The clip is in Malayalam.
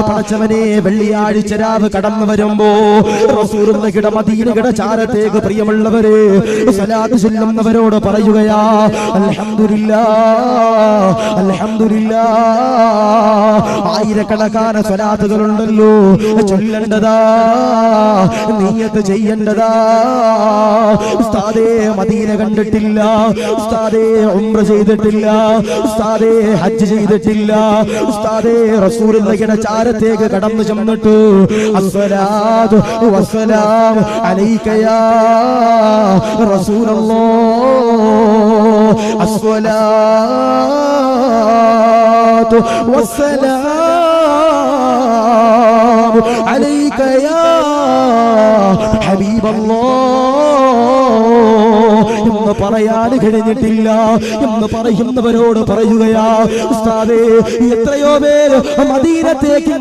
പടച്ചവനെ വെള്ളിയാഴ്ച രാവ് കടന്നു വരുമ്പോ റസൂലുള്ളാഹിയുടെ മദീനയുടെ ചാരത്തേക്ക് പ്രിയമുള്ളവരെ സ്വലാത്ത് ചൊല്ലുന്നവരോട് പറയുകയാ അൽഹംദുലില്ലാഹ് അൽഹംദുലില്ലാഹ്. ആയിരക്കണക്കാന സ്വലാത്തുകളുണ്ടല്ലോ, ചൊല്ലേണ്ടതാ, നിയ്യത്ത് ചെയ്യേണ്ടതാ. ഉസ്താദേ മദീന കണ്ടിട്ടില്ല, ഉസ്താദേ ഉംറ ചെയ്തിട്ടില്ല, ഉസ്താദേ ഹജ്ജ് ചെയ്തിട്ടില്ല, ഉസ്താദേ റസൂലുള്ളാഹിയുടെ ചാരത്തേക്ക് കടന്നു ചെന്നിട്ട് അസ്സലാത്തു വസ്സലാം അലൈക യാ റസൂലല്ലാഹ്, അസ്സലാത്തു വസ്സലാം അലൈക യാ ഹബീബല്ലാഹ് എന്ന് പറയാൻ കഴിഞ്ഞിട്ടില്ല എന്ന് പറയുന്നവരോട് പറയുകയാ ഉസ്താദേ എത്രയോ പേര് മദീനത്തേക്ക്